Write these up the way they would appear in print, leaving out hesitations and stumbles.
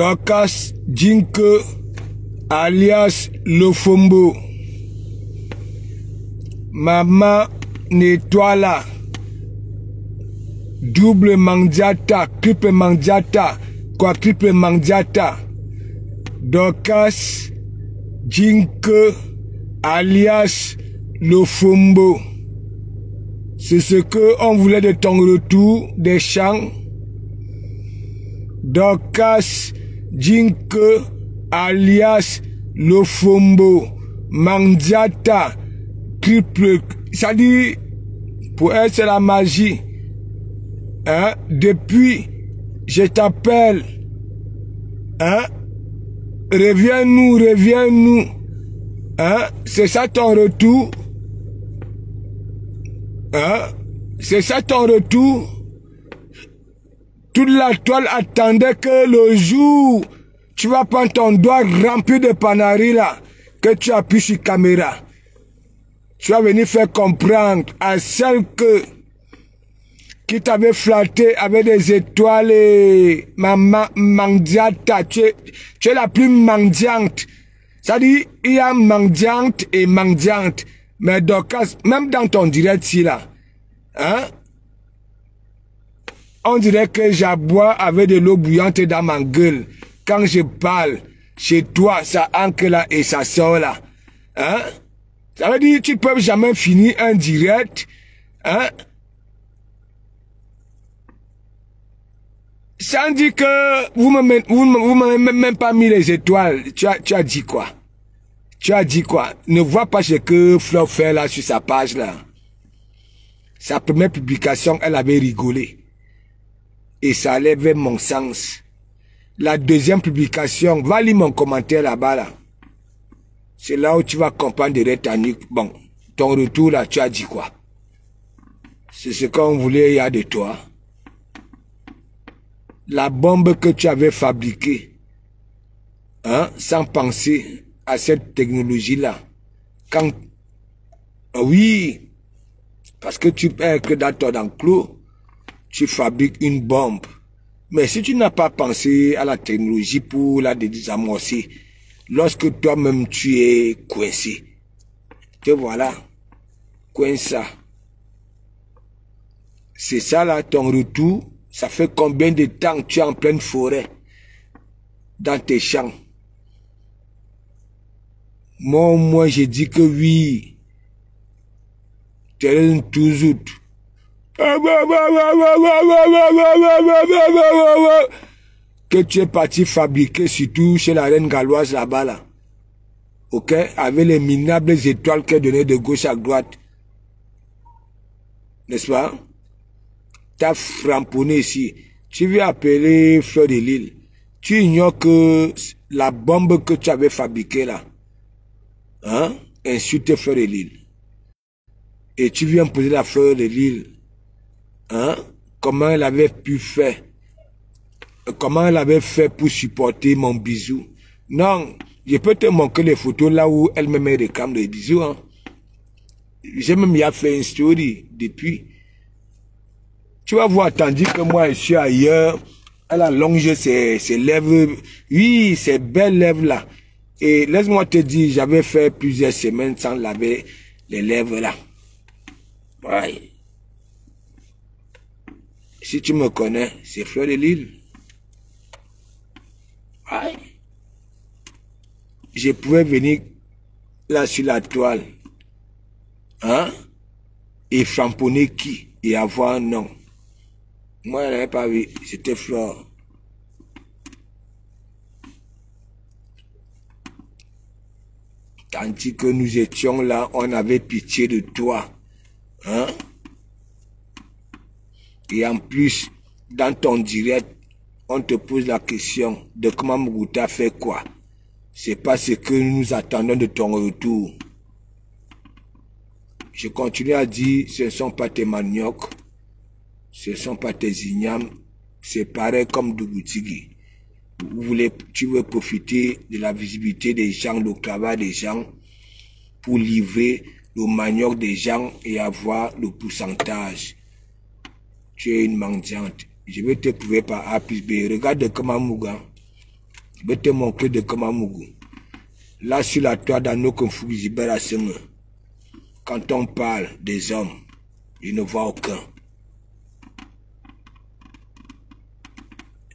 Dorcas Jinke alias Lofombo. Maman Netwala. Double Mandiata, triple Mandiata, quadruple Mandiata. Dorcas Jinke alias Lofombo. C'est ce que on voulait de ton retour des champs. Dorcas Jinke alias Lofombo. Mandiata, triple. Ça dit, pour elle c'est la magie. Hein? Depuis, je t'appelle. Hein? Reviens-nous, reviens-nous. Hein? C'est ça ton retour? Hein? C'est ça ton retour? Toute la toile attendait que le jour tu vas prendre ton doigt rempli de panari là, que tu appuies sur caméra. Tu vas venir faire comprendre à celle qui t'avait flatté avec des étoiles et maman mandiata. Tu es la plus mendiante. Ça dit, il y a mendiante et mendiante. Mais Dorcas, même dans ton direct ici là, hein, on dirait que j'aboie avec de l'eau bouillante dans ma gueule. Quand je parle, chez toi, ça ancre là et ça sort là. Hein? Ça veut dire tu ne peux jamais finir un direct. Hein? Sans dire que vous m'avez même pas mis les étoiles. Tu as dit quoi? Tu as dit quoi? Ne vois pas ce que Flo fait là sur sa page là. Sa première publication, elle avait rigolé. Et ça lève mon sens. La deuxième publication, va lire mon commentaire là-bas là. C'est là où tu vas comprendre de ta nuque. Bon, ton retour là, tu as dit quoi? C'est ce qu'on voulait, il y a de toi. La bombe que tu avais fabriquée, hein, sans penser à cette technologie-là. Quand, oui, parce que tu es que dans ton enclos, tu fabriques une bombe. Mais si tu n'as pas pensé à la technologie pour la désamorcer, lorsque toi-même tu es coincé, te voilà, coincé. C'est ça là, ton retour. Ça fait combien de temps que tu es en pleine forêt, dans tes champs? Moi, j'ai dit que oui. Tu es une touzoute. Que tu es parti fabriquer, surtout chez la reine galloise là-bas, là. Ok? Avec les minables étoiles qu'elle donnait de gauche à droite. N'est-ce pas? T'as framponné ici. Tu viens appeler Fleur de Lille. Tu ignores que la bombe que tu avais fabriquée là, hein, insulte Fleur de Lille. Et tu viens poser la Fleur de Lille. Hein? Comment elle avait pu faire? Comment elle avait fait pour supporter mon bisou? Non, je peux te montrer les photos là où elle me réclame des bisous. Hein? J'ai même fait une story depuis. Tu vas voir, tandis que moi je suis ailleurs, elle allonge ses lèvres. Oui, ces belles lèvres là. Et laisse-moi te dire, j'avais fait plusieurs semaines sans laver les lèvres là. Ouais. Si tu me connais, c'est Fleur de Lille. Ouais. Je pouvais venir là sur la toile. Hein? Et framponner qui? Et avoir un nom. Moi, je n'avais pas vu. C'était Fleur. Tandis que nous étions là, on avait pitié de toi. Hein? Et en plus, dans ton direct, on te pose la question de comment Muguta fait quoi. C'est pas ce que nous attendons de ton retour. Je continue à dire, ce ne sont pas tes maniocs, ce ne sont pas tes ignames, c'est pareil comme Dougoutigi. Tu veux profiter de la visibilité des gens, le travail des gens, pour livrer le manioc des gens et avoir le pourcentage. Tu es une mendiante. Je vais te prouver par A plus B. Regarde comment Mouga. Je vais te montrer de Kamamougou. Là, sur la toile d'Anno Konfugibera Senge, quand on parle des hommes, je ne vois aucun.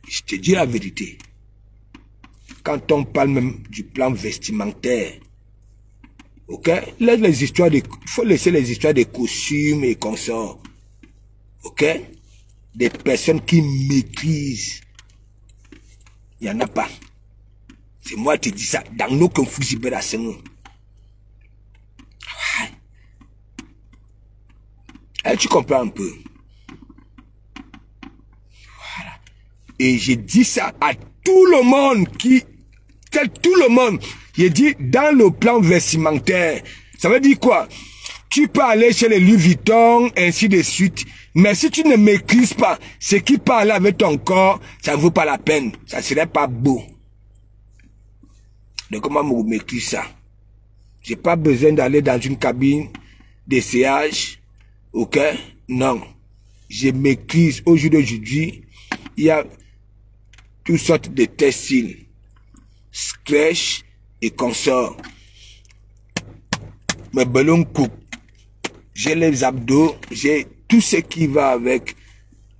Je te dis la vérité. Quand on parle même du plan vestimentaire, ok? Là, les histoires de, il faut laisser les histoires des costumes et consorts. Ok? Des personnes qui maîtrisent. Il n'y en a pas. C'est moi qui te dis ça. Dans nos conflits, c'est nous. Tu comprends un peu? Voilà. Et j'ai dit ça à tout le monde tout le monde. J'ai dit dans le plan vestimentaire. Ça veut dire quoi? Tu peux aller chez les Louis Vuitton, ainsi de suite. Mais si tu ne maîtrises pas ce qui parle avec ton corps, ça ne vaut pas la peine. Ça ne serait pas beau. Donc comment me maîtrise ça? J'ai pas besoin d'aller dans une cabine d'essayage. Ok? Non. Je maîtrise. Au jour d'aujourd'hui, il y a toutes sortes de textiles. Scratch et consorts. Mes ballons coupent. J'ai les abdos. J'ai tout ce qui va avec.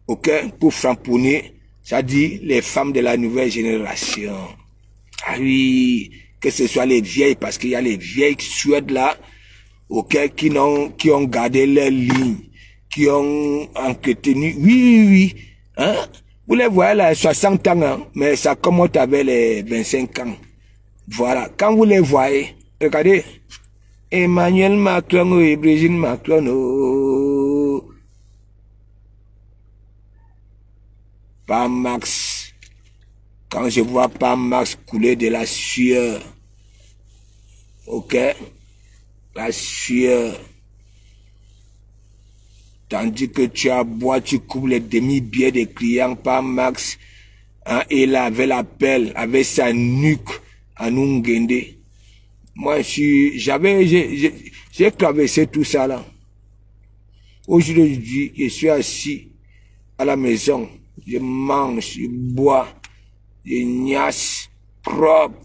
Ok? Pour framponner. Ça dit les femmes de la nouvelle génération. Ah oui. Que ce soit les vieilles. Parce qu'il y a les vieilles Suèdes là. Ok? Qui ont gardé leur ligne. Qui ont entretenu. Oui. Hein? Vous les voyez là, 60 ans, hein, mais ça commence avec les 25 ans. Voilà. Quand vous les voyez, regardez. Emmanuel Macron et Brigitte Macron. Oh. Pas Max. Quand je vois pas Max couler de la sueur. Ok? La sueur. Tandis que tu aboies, tu coupes les demi-billets des clients par Max. Hein, et là, avec la pelle, avec sa nuque à Nungende. Moi, j'ai traversé tout ça là. Aujourd'hui, je suis assis à la maison. Je mange, je bois, je niasse, propre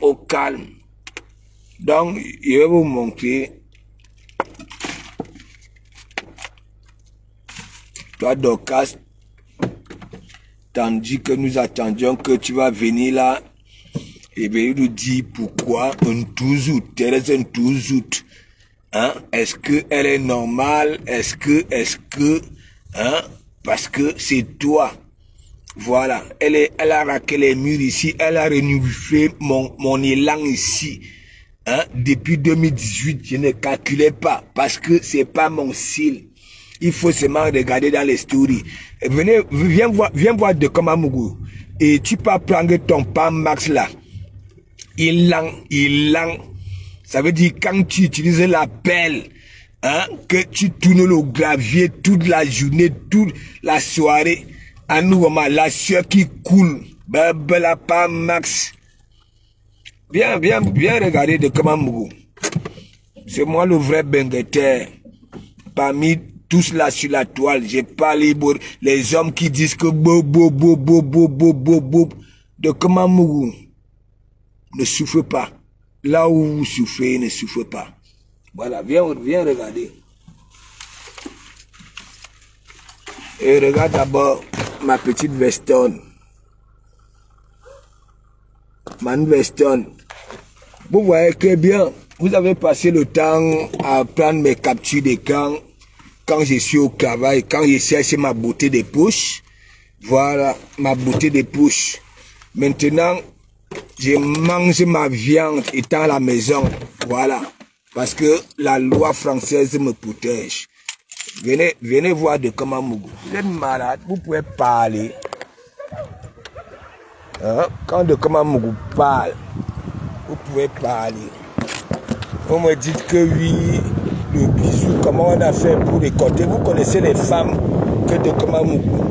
au calme. Donc, je vais vous montrer. Toi, Dorcas, tandis que nous attendions que tu vas venir là, et bien il nous dit pourquoi un 12 août, Thérèse un 12 août. Hein? Est-ce qu'elle est normale? Est-ce que, hein? Parce que c'est toi. Voilà. Elle a raqué les murs ici, elle a renouvelé mon élan ici. Hein? Depuis 2018, je ne calculais pas, parce que c'est pas mon style. Il faut seulement regarder dans les stories. Viens voir de Kamamougou. Et tu peux prendre ton pan max là. Il lent. Ça veut dire quand tu utilises la pelle, hein, que tu tournes le gravier toute la journée, toute la soirée. À nous, la sueur qui coule. La pan max. Viens regarder de Kamamougou. C'est moi le vrai bengueteur. Parmi tous là sur la toile, j'ai pas les hommes qui disent que de Kamamougou. Ne souffre pas. Là où vous souffrez, ne souffre pas. Voilà, viens regarder. Et regarde d'abord ma petite vestonne. Ma vestonne. Vous voyez que bien, vous avez passé le temps à prendre mes captures d'écran. Quand je suis au travail, quand je cherche ma beauté des poches, voilà, ma beauté des poches. Maintenant, je mange ma viande étant à la maison, voilà, parce que la loi française me protège. Venez voir de Kamamougou. Vous êtes malade, vous pouvez parler. Hein? Quand de Kamamougou parle, vous pouvez parler. Vous me dites que oui, le bisou, comment on a fait pour récolter. Vous connaissez les femmes que de Kamamougou.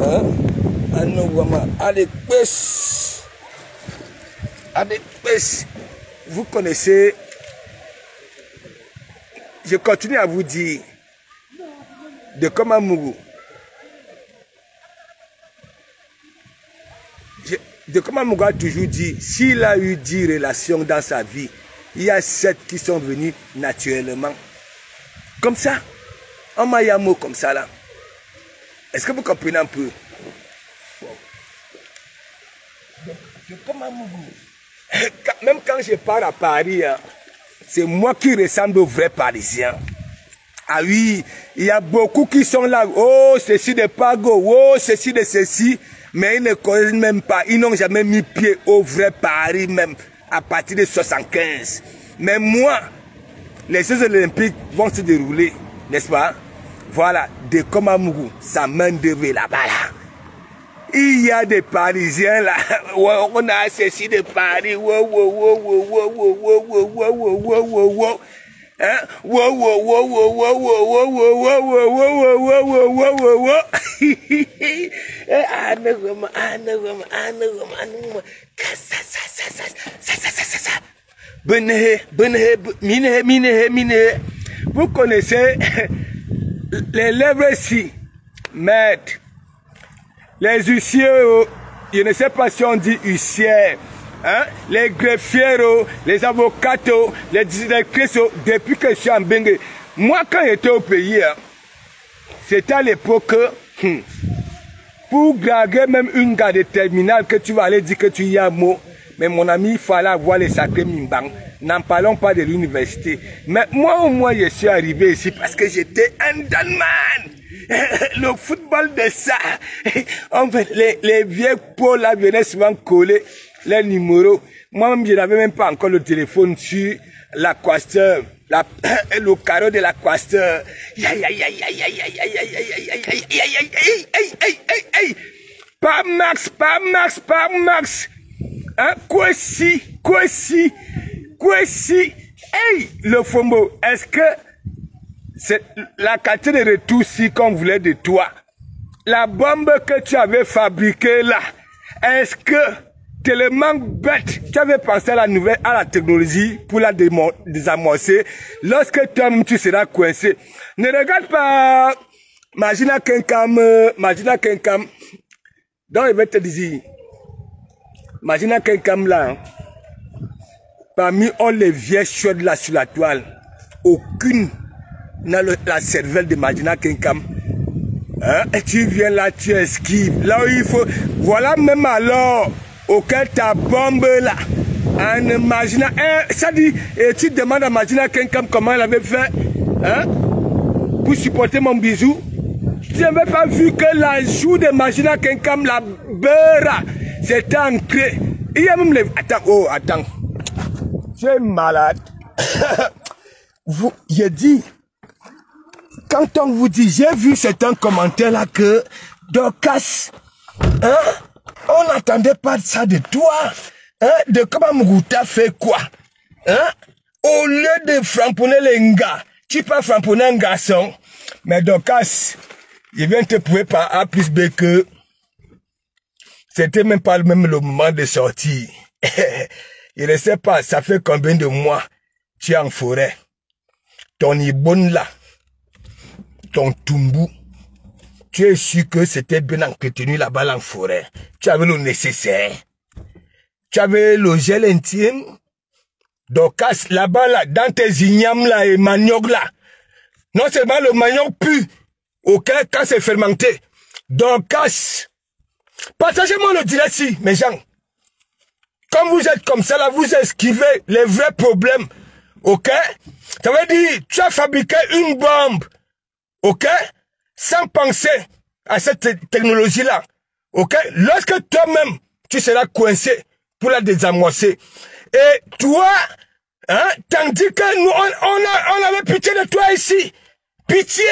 Hein? Allez, pèse. Allez, pèse. Vous connaissez. Je continue à vous dire. De Kamamougou. De comment Mougou a toujours dit, s'il a eu 10 relations dans sa vie, il y a 7 qui sont venues naturellement. Comme ça. On m'a dit un mot comme ça là. Est-ce que vous comprenez un peu? De comment Mougou. Même quand je pars à Paris, hein, c'est moi qui ressemble aux vrais Parisiens. Ah oui, il y a beaucoup qui sont là. Oh, ceci de Pago. Oh, ceci de ceci. Mais ils ne connaissent même pas. Ils n'ont jamais mis pied au vrai Paris même. À partir de 75. Mais moi, les Jeux Olympiques vont se dérouler. N'est-ce pas? Voilà. De Komamougou. Sa main d'œuvre là-bas là. Il y a des Parisiens là. On a ceci de Paris. Wow, wow, wow, wow, wow, wow, wow, wow, wow, wow, wow, wow. Hein? Wow, wow, wow, wow, wow, wow, wow, wow, wow, wow, wow, wow, wow, wow, wow. Vous connaissez les lèvres ici, maître. Les huissiers, je ne sais pas si on dit huissiers. Hein? Les greffiers, les avocats, les directrices, depuis que je suis en Bengue. Moi, quand j'étais au pays, hein, c'était à l'époque, pour draguer même une gare de terminale, que tu vas aller dire que tu y as un mot. Mais mon ami, il fallait avoir les sacrés mimbang. N'en parlons pas de l'université. Mais moi, au moins, je suis arrivé ici parce que j'étais un Danman. Le football de ça. En fait, les vieux pots là venaient souvent coller les numéros. Moi-même, je n'avais même pas encore le téléphone sur l'aquasteur, le carreau de l'aquasteur. Pas Max, pas Max, pas Max. Hein? Quoi si? Hey, le Fombo, est-ce que c'est la qualité de retour si qu'on voulait de toi? La bombe que tu avais fabriquée là, est-ce que tellement bête, tu avais pensé à la nouvelle, à la technologie pour la désamorcer. Lorsque toi-même tu seras coincé, ne regarde pas Magina Kenkam, donc il va te dire, Magina Kenkam là, parmi all les vieilles chaudes là sur la toile, aucune n'a la cervelle de Magina Kenkam. Hein? Et tu viens là, tu esquives. Là où il faut, voilà même alors, auquel ta bombe là, en imaginant, ça dit, et tu demandes à Magina Kenkam comment elle avait fait, hein, pour supporter mon bisou. Tu n'avais pas vu que la joue de Magina Kenkam, la beurre, c'était ancré. Il y a même les... Attends. Tu es malade. J'ai dit, quand on vous dit, j'ai vu certains commentaires là que Dorcas, hein, on n'attendait pas ça de toi. Hein, de comment Mougouta fait quoi? Hein? Au lieu de framponner les gars, tu peux framponner un garçon. Mais Dorcas, il vient te prouver par A plus B que c'était même pas même le moment de sortir. Je ne sais pas, ça fait combien de mois tu es en forêt. Ton ibon là, ton tumbu, tu es sûr que c'était bien entretenu là-bas en forêt. Tu avais le nécessaire. Tu avais le gel intime. Donc, là-bas, là, dans tes ignames là et manioc là. Non seulement le manioc pue, ok, quand c'est fermenté. Donc, partagez-moi le direct ici, mes gens. Comme vous êtes comme ça là, vous esquivez les vrais problèmes. Ok? Ça veut dire, tu as fabriqué une bombe. Ok? Sans penser à cette technologie-là. Ok? Lorsque toi-même, tu seras coincé pour la désamorcer. Et toi, hein, tandis que nous, on avait pitié de toi ici. Pitié.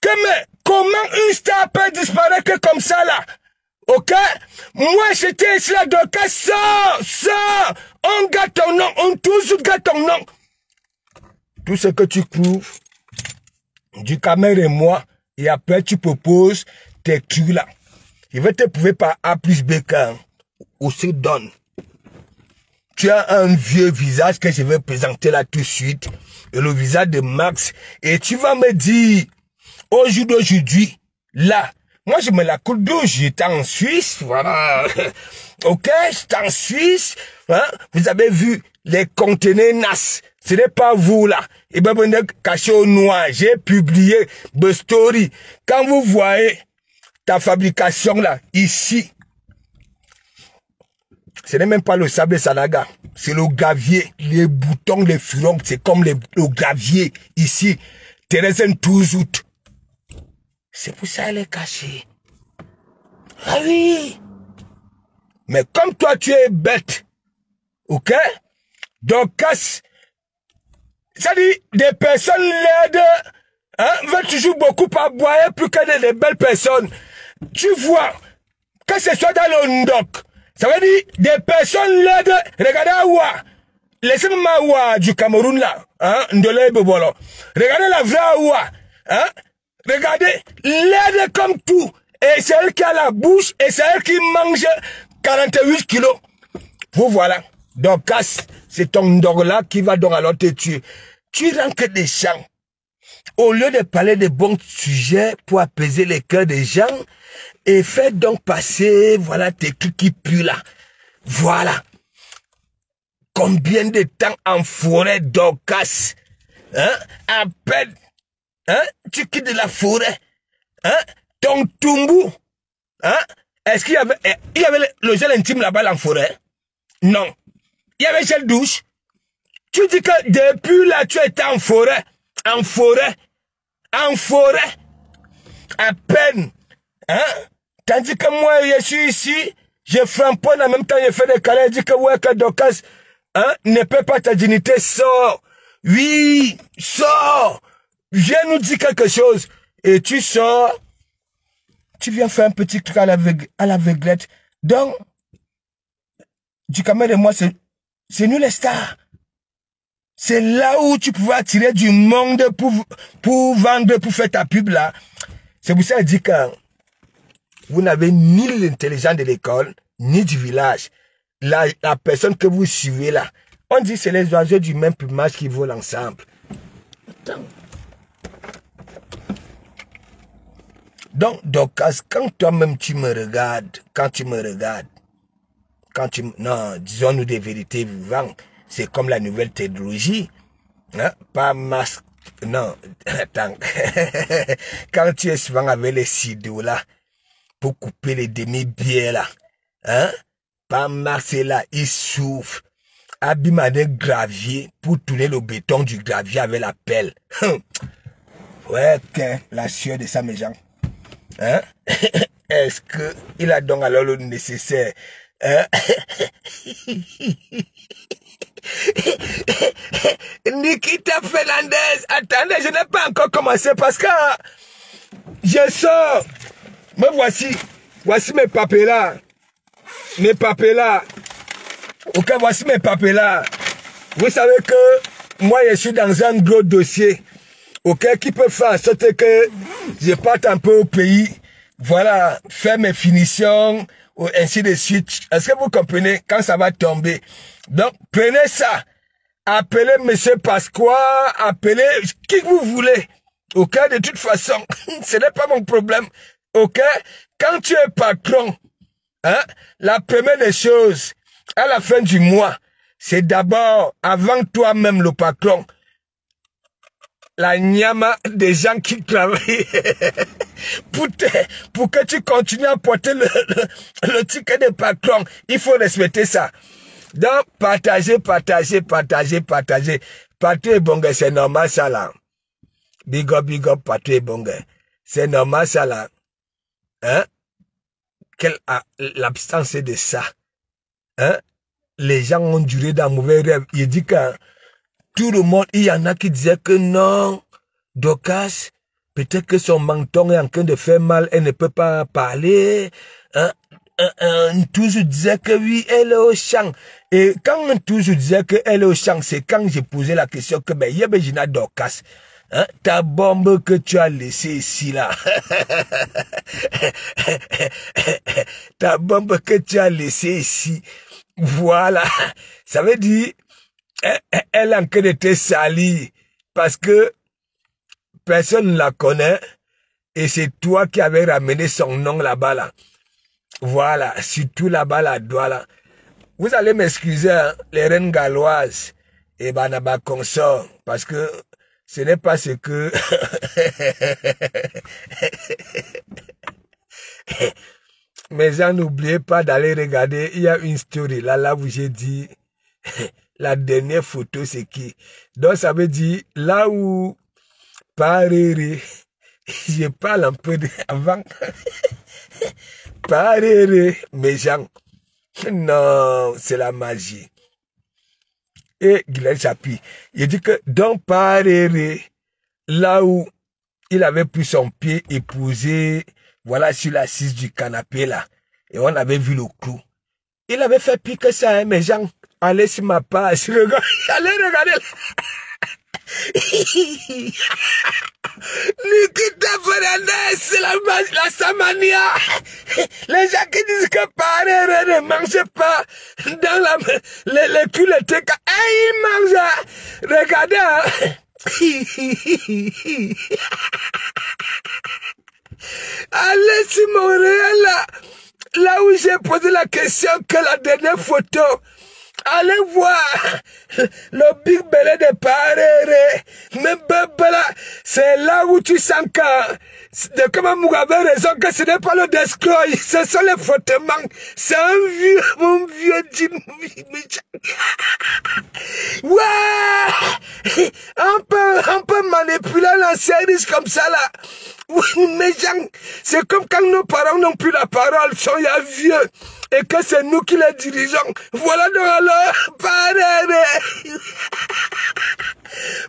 Mais comment une star peut disparaître comme ça là? Ok? Moi, j'étais ici là, donc sors. On garde ton nom, on toujours garde ton nom. Tout ce que tu prouves, du caméra et moi, et après tu proposes tes trucs là. Je vais te prouver par A plus B qu'un aussi donne. Tu as un vieux visage que je vais présenter là tout de suite, et le visage de Max, et tu vas me dire, au jour d'aujourd'hui, là, moi je me la coule d'eau, j'étais en Suisse, voilà. Ok, c'est en Suisse. Hein? Vous avez vu les conteneurs NAS. Ce n'est pas vous là. Et ben, vous êtes caché au noir. J'ai publié the story. Quand vous voyez ta fabrication là, ici, ce n'est même pas le sable Sanaga. C'est le gravier. Les boutons, les furons, c'est comme le gravier ici. Thérèse Touzout. C'est pour ça qu'elle est cachée. Ah oui. Mais comme toi, tu es bête. Ok? Donc, ça dit, des personnes laides, hein, veulent toujours beaucoup aboyer plus que des belles personnes. Tu vois, que ce soit dans le Ndok, ça veut dire des personnes laides, regardez Awa, laissez-moi Awa du Cameroun là, hein, Ndolé Bobolo. Regardez la vraie Awa, hein, regardez, laide comme tout, et c'est elle qui a la bouche, et c'est elle qui mange 48 kilos. Vous voilà. Donc, c'est ton Ndok là qui va donc alors te tuer. Tu rentres des champs. Au lieu de parler de bons sujets pour apaiser les cœurs des gens, et fais donc passer, voilà, tes trucs qui puent là. Voilà. Combien de temps en forêt d'Orcas, hein, à peine, hein, tu quittes la forêt, hein, ton tumbu, hein, est-ce qu'il y avait le gel intime là-bas en forêt? Non. Il y avait gel douche. Tu dis que depuis là, tu étais en forêt, à peine, hein? Tandis que moi, je suis ici, je framponne en même temps, je fais des câlins, je dis que ouais, que Dorcas, hein, ne peut pas ta dignité, sors. Oui, sors. Viens nous dire quelque chose. Et tu sors, tu viens faire un petit truc à l'aveuglette. Donc, du caméra de moi, c'est nous les stars. C'est là où tu pouvais attirer du monde pour vendre, pour faire ta pub là. C'est pour ça que je dis que vous n'avez ni l'intelligence de l'école, ni du village. La personne que vous suivez là, on dit que c'est les oiseaux du même plumage qui volent ensemble. Attends. Donc, quand toi-même tu me regardes, non, disons-nous des vérités vivantes, c'est comme la nouvelle technologie, hein? Pas masque, non, attends, quand tu es souvent avec les ciseaux là, pour couper les demi-bières là, hein, pas masque là, il souffle, abîme des graviers pour tourner le béton du gravier avec la pelle. Ouais, la sueur de ça, mes gens. Hein? Est-ce que il a donc alors le nécessaire? Hein? Nikita Fernandez, attendez, je n'ai pas encore commencé parce que je sors. Me voici mes papiers là. Ok, voici mes papiers là. Vous savez que moi je suis dans un gros dossier. Ok, qui peut faire en sorte que je parte un peu au pays. Voilà, faire mes finitions, ainsi de suite. Est-ce que vous comprenez quand ça va tomber? Donc, prenez ça. Appelez monsieur Pasqua, appelez qui vous voulez. Ok, de toute façon, ce n'est pas mon problème. Ok, quand tu es patron, hein, la première des choses, à la fin du mois, c'est d'abord, avant toi-même le patron, la nyama des gens qui travaillent pour que tu continues à porter le ticket de patron. Il faut respecter ça. Donc, partagez. Partez Bonga, c'est normal ça là. Big up, partez Bonga. C'est normal ça là. Hein? L'absence de ça. Hein? Les gens ont duré dans mauvais rêve. Il dit que tout le monde, il y en a qui disaient que non, Dorcas, peut-être que son menton est en train de faire mal, elle ne peut pas parler. Hein? Toujours disait que oui, elle est au champ. Et quand on toujours disait qu'elle est au champ, c'est quand j'ai posé la question que ben, Yébejina Dorcas, hein, ta bombe que tu as laissée ici là. Ta bombe que tu as laissée ici. Voilà. Ça veut dire, elle est en train de te salir parce que personne ne la connaît et c'est toi qui avais ramené son nom là-bas là. Voilà, surtout là-bas, la Douala. Vous allez m'excuser, hein, les reines galloises et Banaba consorts, parce que ce n'est pas ce que... Mais gens, n'oubliez pas d'aller regarder, il y a une story, là où j'ai dit, la dernière photo, c'est qui? Donc ça veut dire, là où, Paréré, je parle un peu avant, Paréré, mes gens, non, c'est la magie. Et Guylaine Chapi, il dit que dans Paréré, là où il avait pris son pied et posé, voilà, sur l'assise du canapé là, et on avait vu le clou. Il avait fait pire que ça, hein, mes gens. Allez sur ma page, regarde, allez regarder là. Nikita Fernandez, c'est la Samania. Les gens qui disent que Paréré ne mange pas dans les culottes, et il mange. Regardez, hein. Allez sur mon réel là où j'ai posé la question que la dernière photo. Allez voir le Big Belly de Paréré. Mais Bebela, c'est là où tu sens que de comment Mugabe a raison que ce n'est pas le destroy, ce sont les frottements. C'est un vieux, mon vieux Jim. Ouais, on peut manipuler l'ancien riche comme ça là. Oui, mais gens, c'est comme quand nos parents n'ont plus la parole, sont ya vieux, et que c'est nous qui les dirigeons. Voilà donc alors, Paréré.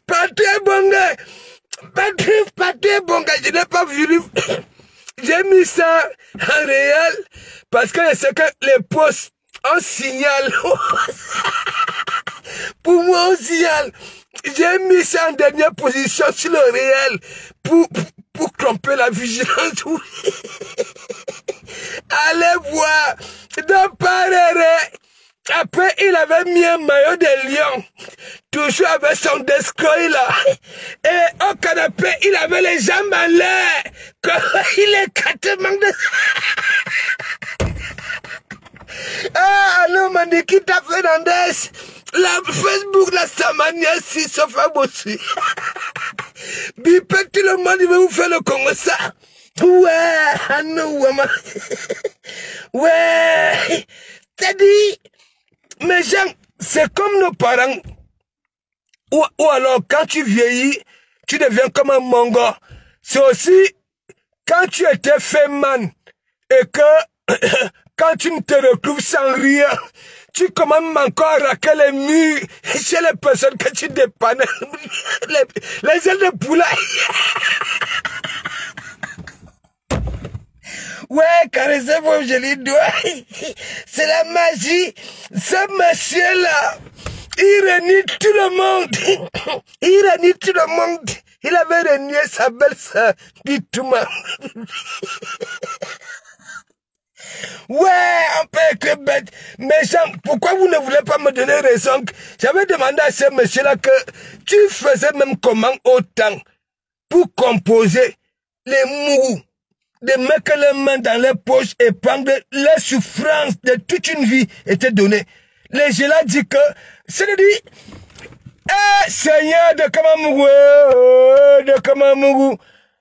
Patrick Bonga, Patrick Bonga, je n'ai pas vu. J'ai mis ça en réel, parce que c'est que les postes, on signale. Pour moi, on signale. J'ai mis ça en dernière position sur le réel, pour tromper la vigilance. Allez voir, dans Paréré. Après, il avait mis un maillot de lion, toujours avec son destroy là. Et au canapé, il avait les jambes en l'air. Il est carrément de... Ah, non, Nikita Fernandez. La Facebook, la Samania, si, sauf à bosser. Bipek, tout le monde, il va vous faire le Congo ça. Ouais, ah non, ouais. T'as dit, mes gens, c'est comme nos parents. Ou alors, quand tu vieillis, tu deviens comme un mongo. C'est aussi, quand tu étais féman, et que, quand tu ne te retrouves sans rien, tu commences encore à raquer les murs chez les personnes que tu dépannes. Les ailes de poulet. Ouais, caressez vos jolis doigts. C'est la magie. Ce monsieur-là, il réunit tout le monde. Il réunit tout le monde. Il avait réuni sa belle-sœur, dites-moi. Ouais, on peut être bête. Mais pourquoi vous ne voulez pas me donner raison? J'avais demandé à ce monsieur-là que tu faisais même comment autant pour composer les mots, de mettre les mains dans les poches et prendre les souffrances de toute une vie était donnée. Les gens là disent que, c'est-à-dire, eh, Seigneur de Kamamougou,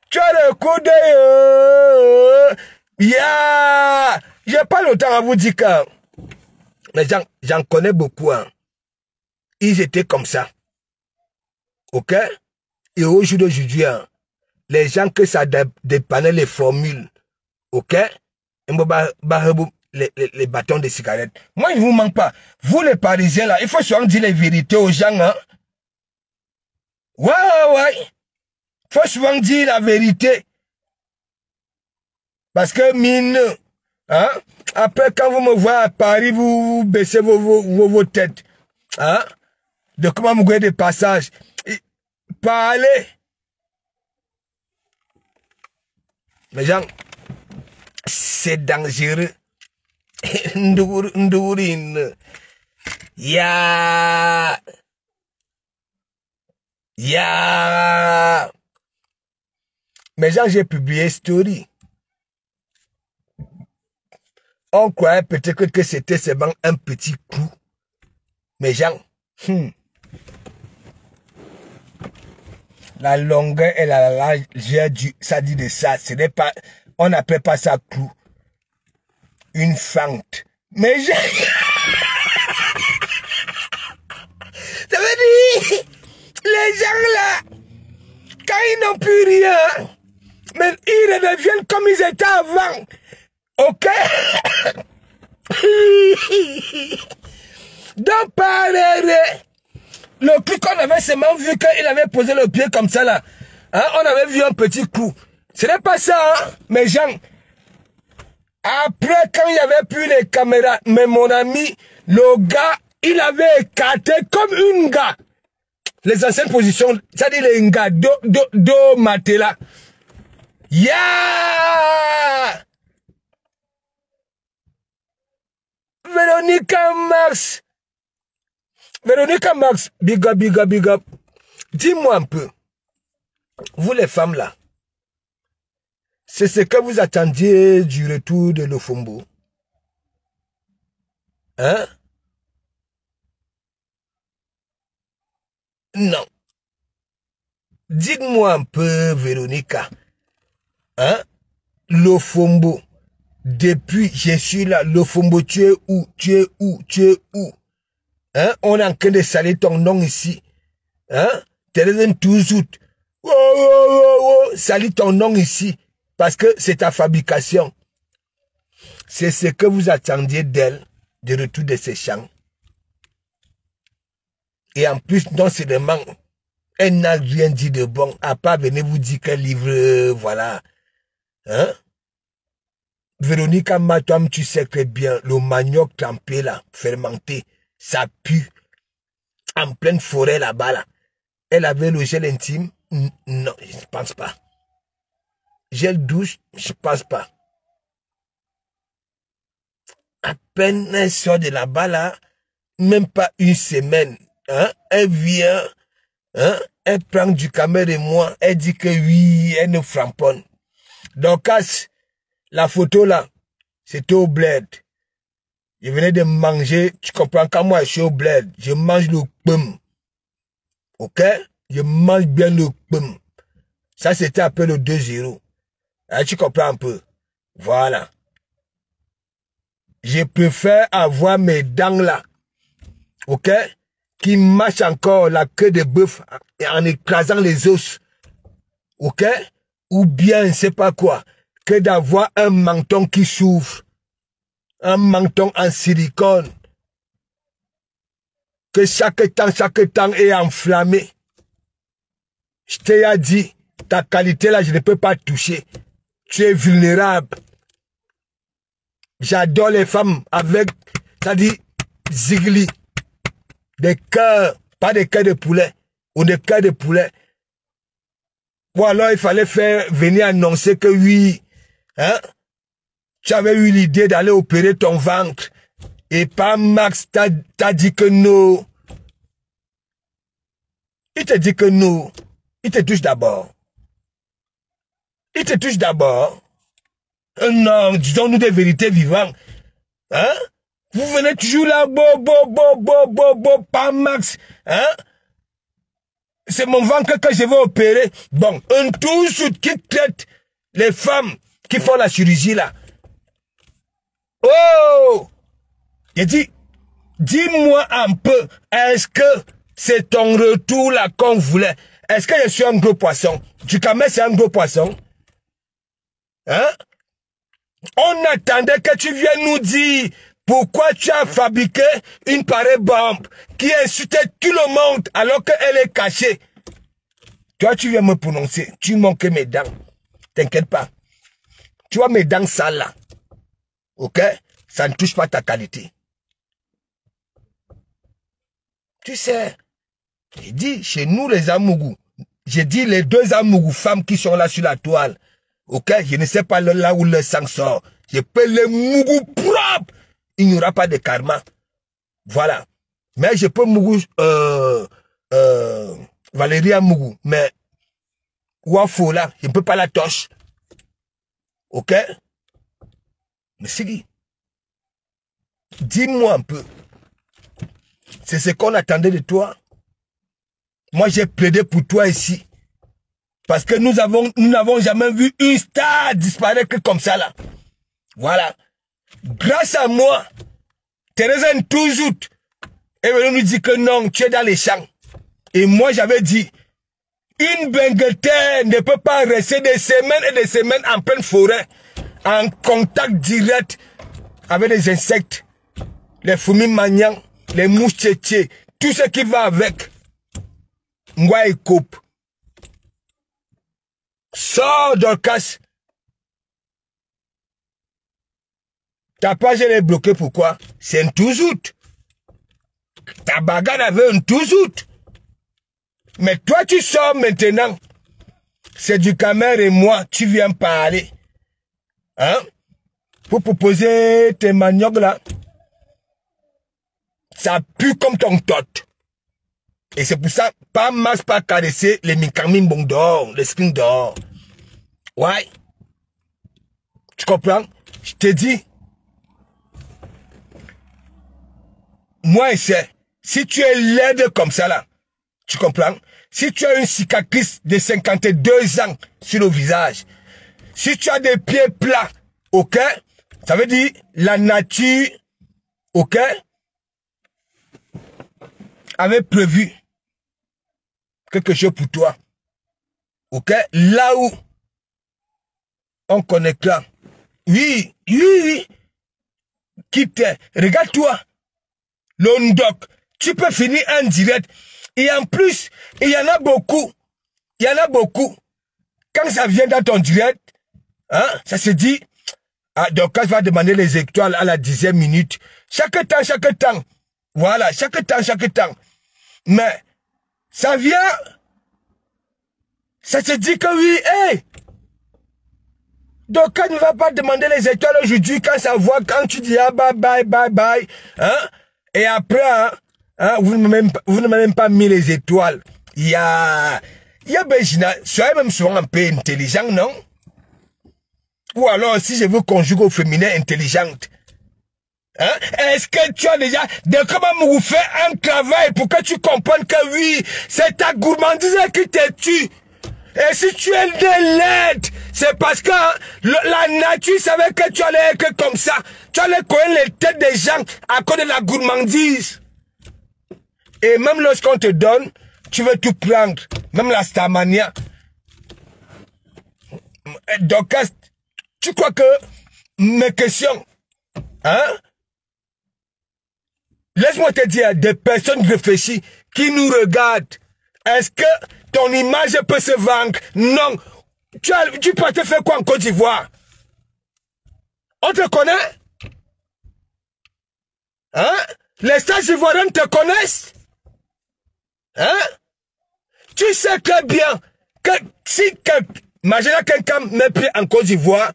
tu as le coup d'œil, yeah. J'ai pas le temps à vous dire que, mais j'en connais beaucoup, hein. Ils étaient comme ça. Ok? Et au jour d'aujourd'hui, hein, les gens que ça dépannait les formules, ok? Les bâtons de cigarettes. Moi, il ne vous manque pas. Vous, les Parisiens, là, il faut souvent dire les vérités aux gens, hein? Ouais. Il faut souvent dire la vérité. Parce que, mine, hein? Après, quand vous me voyez à Paris, vous baissez vos têtes. Hein? De comment vous voyez des passages. Parlez. Mais gens, c'est dangereux. Ndourine. Ya. Mais gens, j'ai publié story. On croyait peut-être que c'était seulement un petit clou. Mais Jean, la longueur et la largeur ça dit de ça. Ce n'est pas, on n'appelle pas ça clou. Une fente. Mais Jean, ça veut dire, les gens là, quand ils n'ont plus rien, mais ils redeviennent comme ils étaient avant. Ok? Donc, par le clou qu'on avait seulement vu qu'il avait posé le pied comme ça là. Hein? On avait vu un petit clou. Ce n'est pas ça, hein? Mais Jean, après quand il n'y avait plus les caméras, mais mon ami, le gars, il avait écarté comme une gars. Les anciennes positions, c'est-à-dire les gars, do matelas. Yeah! Véronica Max. Véronica Max, big up, big up, big up. Dis-moi un peu, vous les femmes là, c'est ce que vous attendiez du retour de Lofombo? Hein? Non. Dites-moi un peu, Véronica. Hein? Lofombo. Depuis, je suis là. Lofombo, tu es où? Tu es où? Tu es où? Hein? On est en train de salir ton nom ici. Hein? Thérèse toujours. Oh, oh, oh, oh. Salis ton nom ici. Parce que c'est ta fabrication. C'est ce que vous attendiez d'elle, du retour de ses chants. Et en plus, non seulement, elle n'a rien dit de bon, à part venir vous dire qu'un livre, voilà. Hein? Véronica Matom, tu sais très bien, le manioc trempé là, fermenté, ça pue. En pleine forêt là-bas là. Elle avait le gel intime? Non, je ne pense pas. Gel douche? Je ne pense pas. À peine elle sort de là-bas là, même pas une semaine. Hein? Elle vient, hein? Elle prend du caméra et moi, elle dit que oui, elle nous framponne. Donc, la photo là, c'était au bled. Je venais de manger, tu comprends, quand moi je suis au bled, je mange le pomme. Ok? Je mange bien le pomme. Ça, c'était après le 2-0. Hein, tu comprends un peu? Voilà. Je préfère avoir mes dents là. Ok? Qui mâchent encore la queue de bœuf en écrasant les os. Ok? Ou bien, je ne sais pas quoi, que d'avoir un menton qui s'ouvre. Un menton en silicone. Que chaque temps est enflammé. Je t'ai dit, ta qualité là, je ne peux pas toucher. Tu es vulnérable. J'adore les femmes avec, c'est-à-dire, zigli. Des cœurs, pas des cœurs de poulet, ou des cœurs de poulet. Ou alors il fallait faire venir annoncer que oui, hein, tu avais eu l'idée d'aller opérer ton ventre. Et pas Max t'a dit que non. Il te dit que non. Il te touche d'abord. Il te touche d'abord. Non, disons-nous des vérités vivantes. Hein? Vous venez toujours là, pas Max. Hein? C'est mon ventre que je vais opérer. Bon, un tout qui traite les femmes qui font la chirurgie là. Oh! J'ai dit, dis-moi un peu, est-ce que c'est ton retour là qu'on voulait? Est-ce que je suis un gros poisson? Du camé, c'est un gros poisson? Hein? On attendait que tu viennes nous dire pourquoi tu as fabriqué une pareille bombe qui insultait tout le monde alors qu'elle est cachée. Toi, tu viens me prononcer. Tu manques mes dents. T'inquiète pas. Tu vois mes dents sales là. Ok? Ça ne touche pas ta qualité. Tu sais, j'ai dit, chez nous les Amougou, j'ai dit les deux Amougou femmes qui sont là sur la toile. Ok? Je ne sais pas là où le sang sort. Je peux les Mougou propres. Il n'y aura pas de karma. Voilà. Mais je peux Mougou, Valérie Amougou, mais Wafo là, je ne peux pas la toucher. Ok? Mais c'est dit. Dis-moi un peu. C'est ce qu'on attendait de toi. Moi, j'ai plaidé pour toi ici. Parce que nous n'avons jamais vu une star disparaître comme ça là. Voilà. Grâce à moi, Thérèse toujours est venue nous dire que non, tu es dans les champs. Et moi, j'avais dit, une benguetaire ne peut pas rester des semaines et des semaines en pleine forêt, en contact direct avec les insectes, les fourmis maniants, les mouches tchétchés, tout ce qui va avec. Moi, et coupe. Sors Dorcas. Ta page elle est bloquée, pourquoi? C'est un tout-zout. Ta bagarre avait un tout-zout. Mais toi, tu sors maintenant. C'est du Camer et moi, tu viens parler. Hein? Pour proposer tes maniocs là. Ça pue comme ton tot. Et c'est pour ça, pas masse, pas caresser les mikamim bon dehors, les skins dehors. Ouais. Tu comprends? Je te dis. Moi, c'est, si tu es laide comme ça là, tu comprends? Si tu as une cicatrice de 52 ans sur le visage, si tu as des pieds plats, ok? Ça veut dire la nature, ok? Avait prévu quelque chose pour toi. Ok? Là où on connecte là. Oui, oui, oui. Quitte. Regarde-toi. Le Ndok. Tu peux finir en direct. Et en plus, il y en a beaucoup. Il y en a beaucoup. Quand ça vient dans ton direct, hein, ça se dit, ah, donc quand je vais demander les étoiles à la 10e minute, chaque temps. Voilà, chaque temps. Mais, ça vient, ça se dit que oui, hey! Donc quand ne va pas demander les étoiles aujourd'hui, quand ça voit, quand tu dis ah bye, hein? Et après, hein, vous ne m'avez même pas mis les étoiles. Il y a Benjina, soyez même souvent un peu intelligent, non? Ou alors, si je veux conjuguer au féminin intelligente. Hein? Est-ce que tu as déjà de comment vous faire un travail pour que tu comprennes que oui, c'est ta gourmandise qui te tue. Et si tu es de l'aide, c'est parce que la nature savait que tu allais être comme ça. Tu allais connaître les têtes des gens à cause de la gourmandise. Et même lorsqu'on te donne, tu veux tout prendre. Même la Starmania. Donc, tu crois que mes questions, hein? Laisse-moi te dire, des personnes réfléchies qui nous regardent. Est-ce que ton image peut se vendre? Non. Tu peux te faire quoi en Côte d'Ivoire? On te connaît? Hein? Les Stages ivoiriens te connaissent? Hein? Tu sais très bien que si imaginez quelqu'un met pied en Côte d'Ivoire,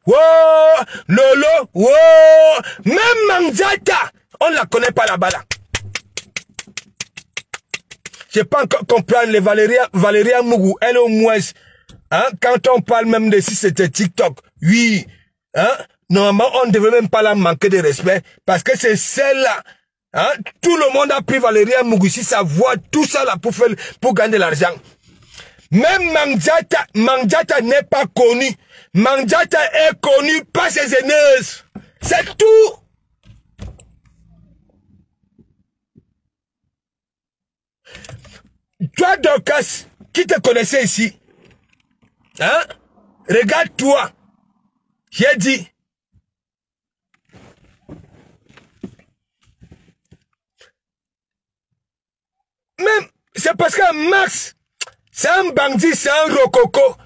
oh, Lolo, oh, même Manzata, on ne la connaît pas là-bas là. Je peux encore comprendre les Valéria Mougou, elle au moins, hein, quand on parle même de si c'était TikTok, oui, hein, normalement on ne devait même pas la manquer de respect, parce que c'est celle-là, hein, tout le monde a pris Valéria Mougou ici, sa voix, tout ça là pour gagner de l'argent. Même Manzata n'est pas connu. Manzata est connu par ses haineuses. C'est tout. Toi, Dorcas, qui te connaissait ici, hein? Regarde-toi. J'ai dit. Même, c'est parce que Max, c'est un bandit, c'est un rococo.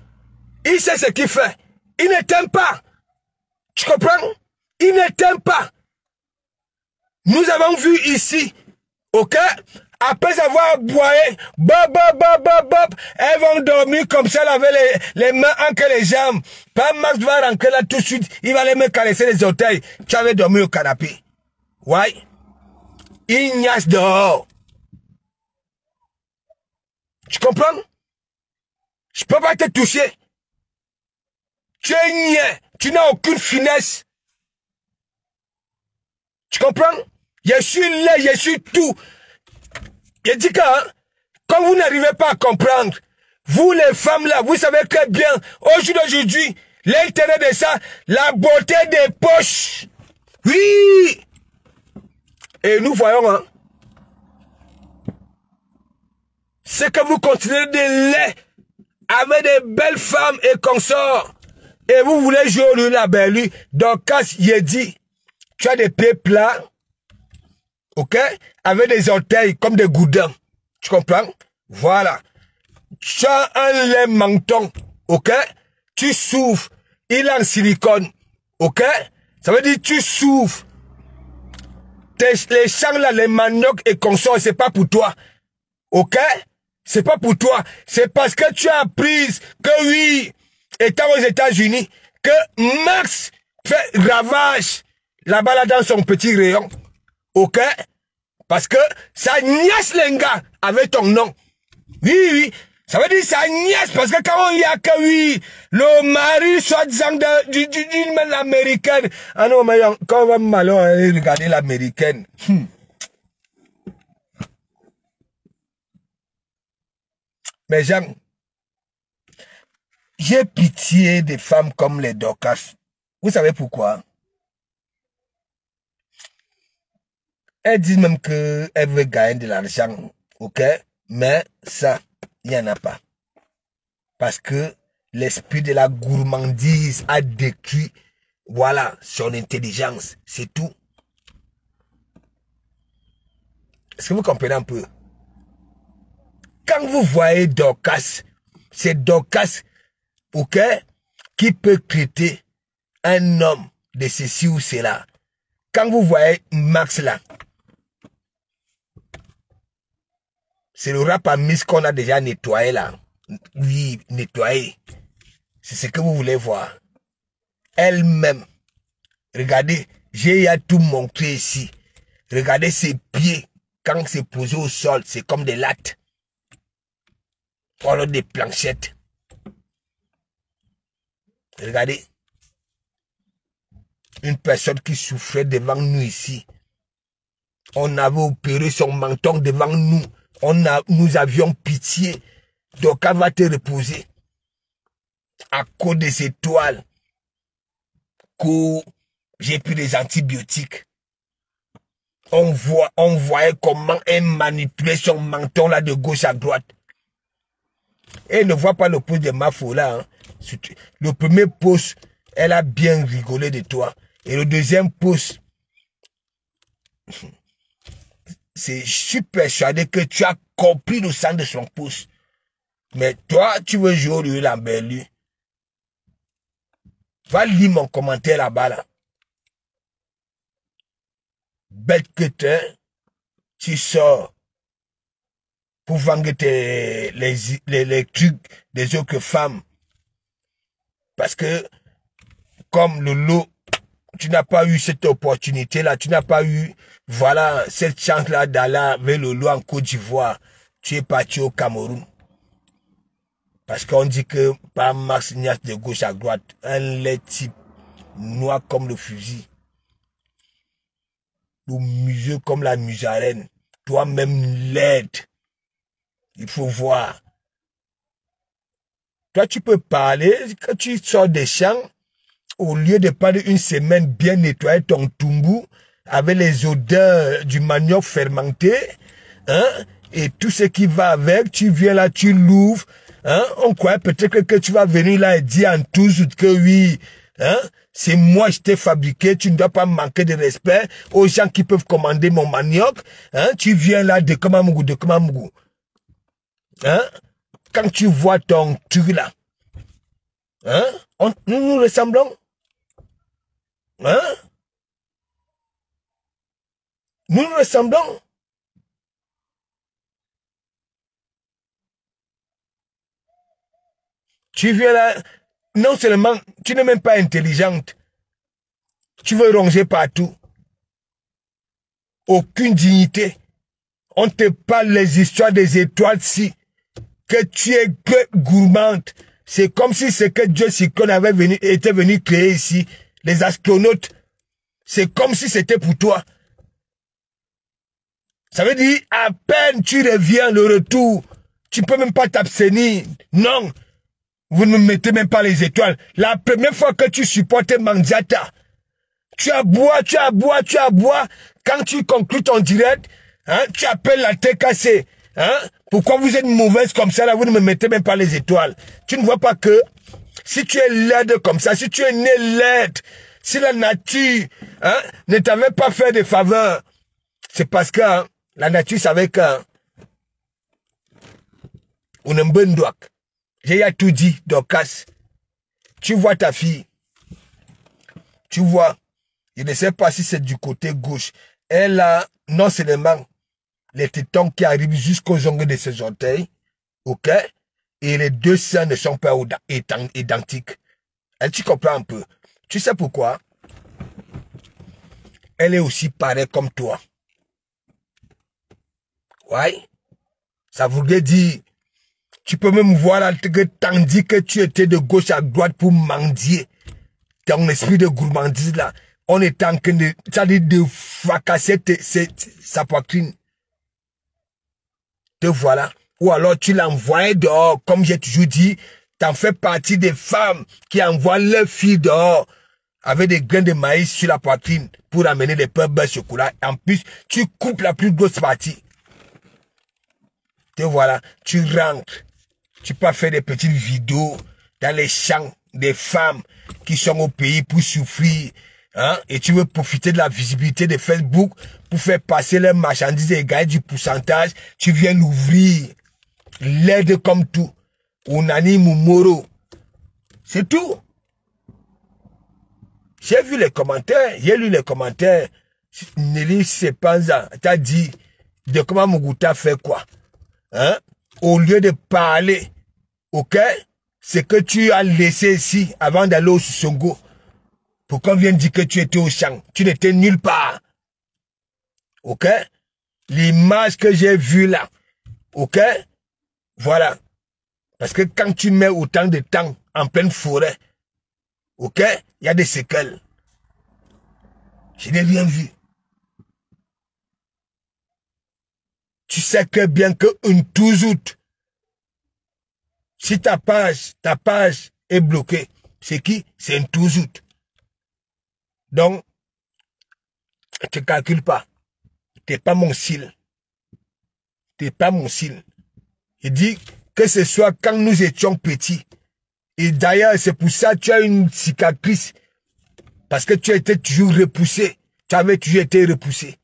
Il sait ce qu'il fait. Il ne t'aime pas. Tu comprends? Il ne t'aime pas. Nous avons vu ici, ok? Après avoir boité, elles vont dormir comme ça, avec les mains entre les jambes. Pas Max va rentrer là tout de suite, il va aller me caresser les orteils. Tu avais dormi au canapé. Ouais? Ignace dehors. Tu comprends? Je peux pas te toucher. Tu es niais. Tu n'as aucune finesse. Tu comprends? Je suis là, je suis tout. Je dis que, hein, quand vous n'arrivez pas à comprendre, vous les femmes là, vous savez très bien, aujourd'hui, l'intérêt de ça, la beauté des poches. Oui! Et nous voyons, hein, c'est que vous continuez de lait avec des belles femmes et consorts. Et vous voulez jouer au la belle. Donc, quand j'ai dit, tu as des pieds plats, ok, avec des orteils comme des goudins. Tu comprends? Voilà. Tu as un lait menton, ok? Tu souffles. Il est en silicone, ok? Ça veut dire tu souffles. Les champs là, les maniocs et consorts, c'est pas pour toi, ok? C'est pas pour toi. C'est parce que tu as appris que oui, étant aux États-Unis, que Max fait ravage là-bas là dans son petit rayon, ok? Parce que sa nièce Lenga avait ton nom. Oui, oui. Ça veut dire sa nièce, parce que quand on y a que oui, le mari soi-disant d'une américaine. Ah non, mais quand on va mal regarder l'américaine. Mais Jean, j'ai pitié des femmes comme les Dorcas. Vous savez pourquoi? Elles disent même qu'elles veulent gagner de l'argent, ok? Mais ça, il n'y en a pas. Parce que l'esprit de la gourmandise a détruit, voilà, son intelligence. C'est tout. Est-ce que vous comprenez un peu? Quand vous voyez Dorcas, c'est Dorcas, ok, qui peut traiter un homme de ceci ou cela. Quand vous voyez Max là, c'est le rap à Miss qu'on a déjà nettoyé là. Oui, nettoyé. C'est ce que vous voulez voir. Elle-même. Regardez, j'ai tout montré ici. Regardez ses pieds. Quand c'est posé au sol, c'est comme des lattes. Ou des planchettes. Regardez. Une personne qui souffrait devant nous ici. On avait opéré son menton devant nous. Nous avions pitié. Donc, elle va te reposer. À cause des étoiles. Que j'ai pris des antibiotiques. On voyait comment elle manipulait son menton là de gauche à droite. Et ne voit pas le pouce de Mafo là. Hein. Le premier pouce, elle a bien rigolé de toi. Et le deuxième pouce, je suis persuadé que tu as compris le sang de son pouce. Mais toi, tu veux jouer au lieu l'embellu. Va lire mon commentaire là-bas là. Bête que tu sors pour vendre les trucs des autres femmes. Parce que, comme le lot, tu n'as pas eu cette opportunité-là, tu n'as pas eu, voilà, cette chance-là d'aller vers le lot en Côte d'Ivoire. Tu es parti au Cameroun. Parce qu'on dit que par Max Nias de gauche à droite, un lait type noir comme le fusil. Le museux comme la musarène. Toi-même laide. Il faut voir. Toi, tu peux parler, quand tu sors des champs, au lieu de parler une semaine bien nettoyer ton tumbou, avec les odeurs du manioc fermenté, hein, et tout ce qui va avec, tu viens là, tu l'ouvres, hein, on croit peut-être que tu vas venir là et dire en tout que oui, hein, c'est moi je t'ai fabriqué, tu ne dois pas manquer de respect aux gens qui peuvent commander mon manioc, hein, tu viens là de Kamamougou, hein, quand tu vois ton truc là, hein, nous nous ressemblons, hein, nous nous ressemblons. Tu viens là, non seulement, tu n'es même pas intelligente. Tu veux ronger partout. Aucune dignité. On te parle les histoires des étoiles si que tu es gourmande. C'est comme si c'est que Dieu Cyclone était venu créer ici. Les astronautes. C'est comme si c'était pour toi. Ça veut dire, à peine tu reviens, le retour, tu ne peux même pas t'abstenir. Non, vous ne me mettez même pas les étoiles. La première fois que tu supportes Mandiata, tu aboies. Quand tu conclus ton direct, hein, tu appelles la TKC. Hein? Pourquoi vous êtes mauvaise comme ça, là, vous ne me mettez même pas les étoiles. Tu ne vois pas que si tu es laide comme ça, si tu es né laide, si la nature hein, ne t'avait pas fait de faveur, c'est parce que hein, la nature savait que on est un bon doigt. J'ai tout dit, Dorcas. Tu vois ta fille. Tu vois. Je ne sais pas si c'est du côté gauche. Elle a non seulement les tétons qui arrivent jusqu'aux ongles de ses orteils. Ok? Et les deux seins ne sont pas identiques. Et tu comprends un peu. Tu sais pourquoi? Elle est aussi pareille comme toi. Ouais. Ça voudrait dire, tu peux même voir là, tandis que tu étais de gauche à droite pour mendier. Ton esprit de gourmandise là, on est en train de fracasser sa poitrine. Te voilà. Ou alors tu l'envoies dehors, comme j'ai toujours dit, t'en fais partie des femmes qui envoient leurs filles dehors avec des grains de maïs sur la poitrine pour amener des pains beurre chocolat. En plus, tu coupes la plus grosse partie. Te voilà, tu rentres. Tu peux faire des petites vidéos dans les champs des femmes qui sont au pays pour souffrir. Hein? Et tu veux profiter de la visibilité de Facebook pour faire passer leurs marchandises et gagner du pourcentage. Tu viens l'ouvrir. L'aide comme tout. Unani Mumoro. C'est tout. J'ai vu les commentaires. J'ai lu les commentaires. Nelly Sepanza t'a dit de comment Muguta fait quoi. Hein? Au lieu de parler, ok, c'est que tu as laissé ici avant d'aller au Songo. Pourquoi on vient dire que tu étais au champ? Tu n'étais nulle part. Ok? L'image que j'ai vue là. Ok? Voilà. Parce que quand tu mets autant de temps en pleine forêt, ok, il y a des séquelles. Je n'ai rien vu. Tu sais que bien que un 12 août, si ta page est bloquée, c'est qui? C'est un 12 août. Donc, tu ne calcules pas. Tu n'es pas mon style. Tu n'es pas mon style. Il dit que ce soit quand nous étions petits. Et d'ailleurs, c'est pour ça que tu as une cicatrice. Parce que tu as été toujours repoussé. Tu avais toujours été repoussé.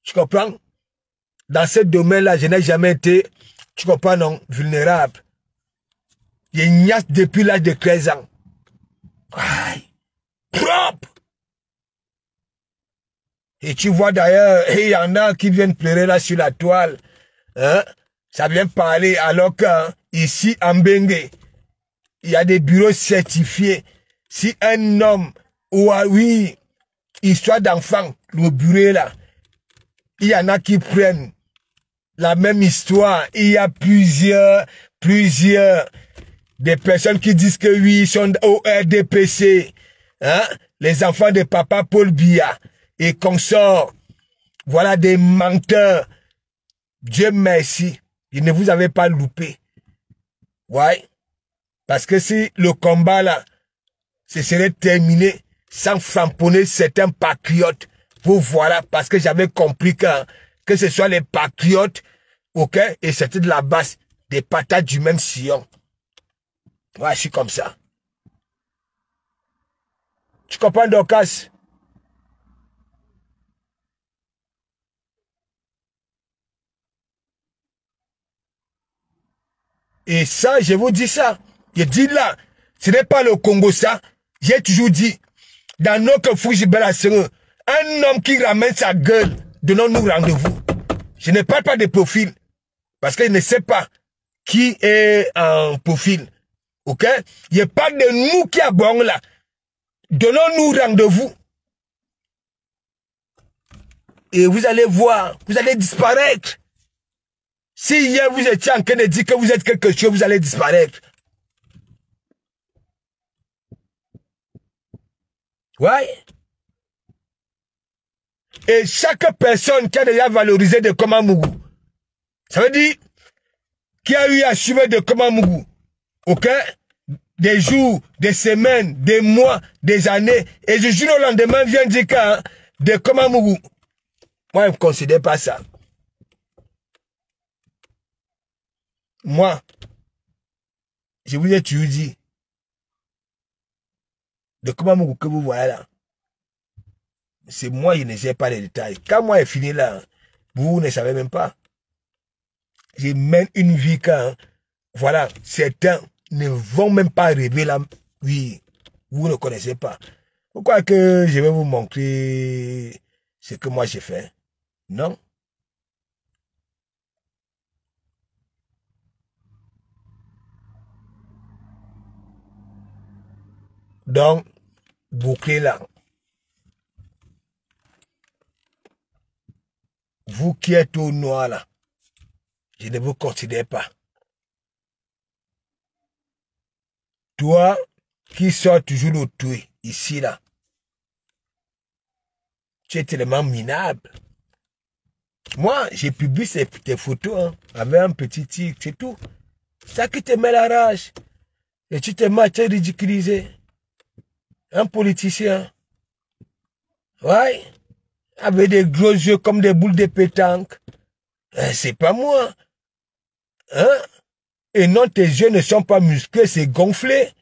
Tu comprends? Dans ce domaine-là, je n'ai jamais été, tu comprends, non, vulnérable. Je ignace depuis l'âge de 13 ans. Aïe, propre. Et tu vois d'ailleurs, il y en a qui viennent pleurer là sur la toile. Hein? Ça vient parler alors qu'ici, en Bengue, il y a des bureaux certifiés. Si un homme, ou oui, histoire d'enfant, le bureau là, il y en a qui prennent la même histoire. Il y a plusieurs, des personnes qui disent que oui, ils sont au RDPC. Hein? Les enfants de papa Paul Biya et consorts. Voilà des menteurs. Dieu merci. Il ne vous avait pas loupé. Ouais. Parce que si le combat là, ce serait terminé sans framponner certains patriotes. Vous voilà, parce que j'avais compris que ce soit les patriotes, ok, et c'était de la base, des patates du même sillon. Ouais, je suis comme ça. Tu comprends, Dorcas? Et ça, je vous dis ça. Je dis là, ce n'est pas le Congo ça. J'ai toujours dit, dans notre Fouji-Bela, un homme qui ramène sa gueule, donnons-nous rendez-vous. Je ne parle pas de profil, parce que je ne sais pas qui est en profil. Ok? Je parle de nous qui avons là. Donnons-nous rendez-vous. Et vous allez voir, vous allez disparaître. Si hier vous étiez en train de dire que vous êtes quelque chose, vous allez disparaître. Ouais. Et chaque personne qui a déjà valorisé de Komamougou, ça veut dire qui a eu à suivre de Komamougou, ok? Des jours, des semaines, des mois, des années, et je jour au lendemain vient dire que de Komamougou. Moi, je ne considère pas ça. Moi, je vous ai toujours dit, de Komamougou que vous voyez là, c'est moi, je ne sais pas les détails. Quand moi, j'ai fini là, vous ne savez même pas. Je mène une vie quand, voilà, certains ne vont même pas rêver là. Oui, vous ne connaissez pas. Pourquoi que je vais vous montrer ce que moi j'ai fait? Non. Donc, bouclez là. Vous qui êtes au noir là, je ne vous considère pas. Toi qui sors toujours le tout ici là, tu es tellement minable. Moi, j'ai publié tes photos hein, avec un petit tigre, c'est tout. Ça qui te met la rage. Et tu te mets à te ridiculiser. Un politicien. Ouais. Avec des gros yeux comme des boules de pétanque. C'est pas moi. Hein? Et non, tes yeux ne sont pas musclés, c'est gonflé.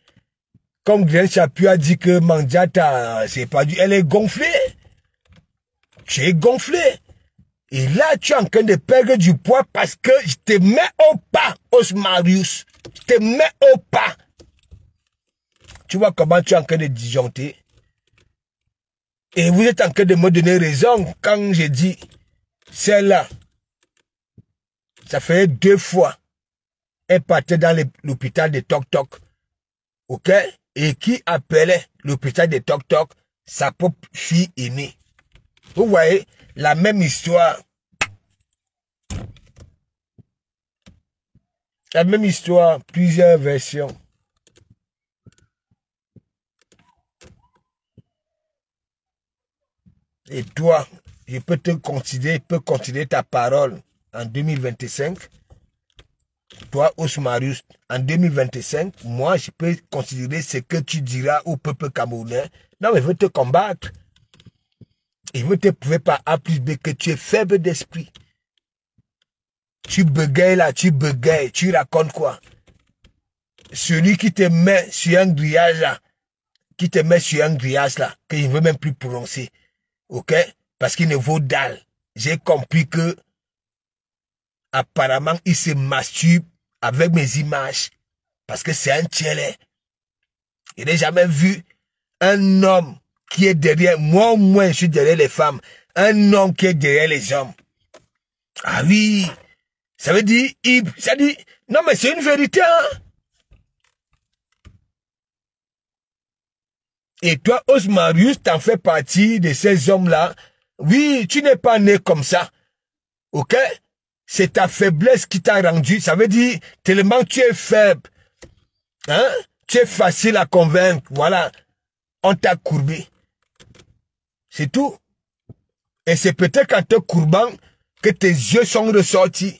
Comme Glenn Chapuis a dit que Mandiata, c'est pas du... Elle est gonflée. Tu es gonflé. Et là, tu es en train de perdre du poids parce que je te mets au pas, Osmarius. Je te mets au pas. Tu vois comment tu es en train de disjoncter. Et vous êtes en train de me donner raison quand j'ai dit, celle-là, ça fait 2 fois, elle partait dans l'hôpital de Tok Tok. Ok? Et qui appelait l'hôpital de Tok Tok sa propre fille aînée. Vous voyez, la même histoire. La même histoire, plusieurs versions. Et toi, je peux te considérer, ta parole en 2025. Toi, Osmarius, en 2025, moi, je peux considérer ce que tu diras au peuple camerounais. Non, mais je veux te combattre. Il veut te prouver par A plus B que tu es faible d'esprit. Tu bégayes là, tu bégayes, tu racontes quoi? Celui qui te met sur un grillage là, que je ne veux même plus prononcer, ok? Parce qu'il ne vaut dalle. J'ai compris que, apparemment, il se masturbe avec mes images, parce que c'est un tchélé. Il n'a jamais vu un homme qui est derrière, moi au moins je suis derrière les femmes, un homme qui est derrière les hommes. Ah oui, ça veut dire, non mais c'est une vérité, hein. Et toi, Osmarius, t'en fais partie de ces hommes-là. Oui, tu n'es pas né comme ça, ok? C'est ta faiblesse qui t'a rendu, ça veut dire, tellement tu es faible, hein? Tu es facile à convaincre, voilà, on t'a courbé. C'est tout. Et c'est peut-être qu'en te courbant que tes yeux sont ressortis.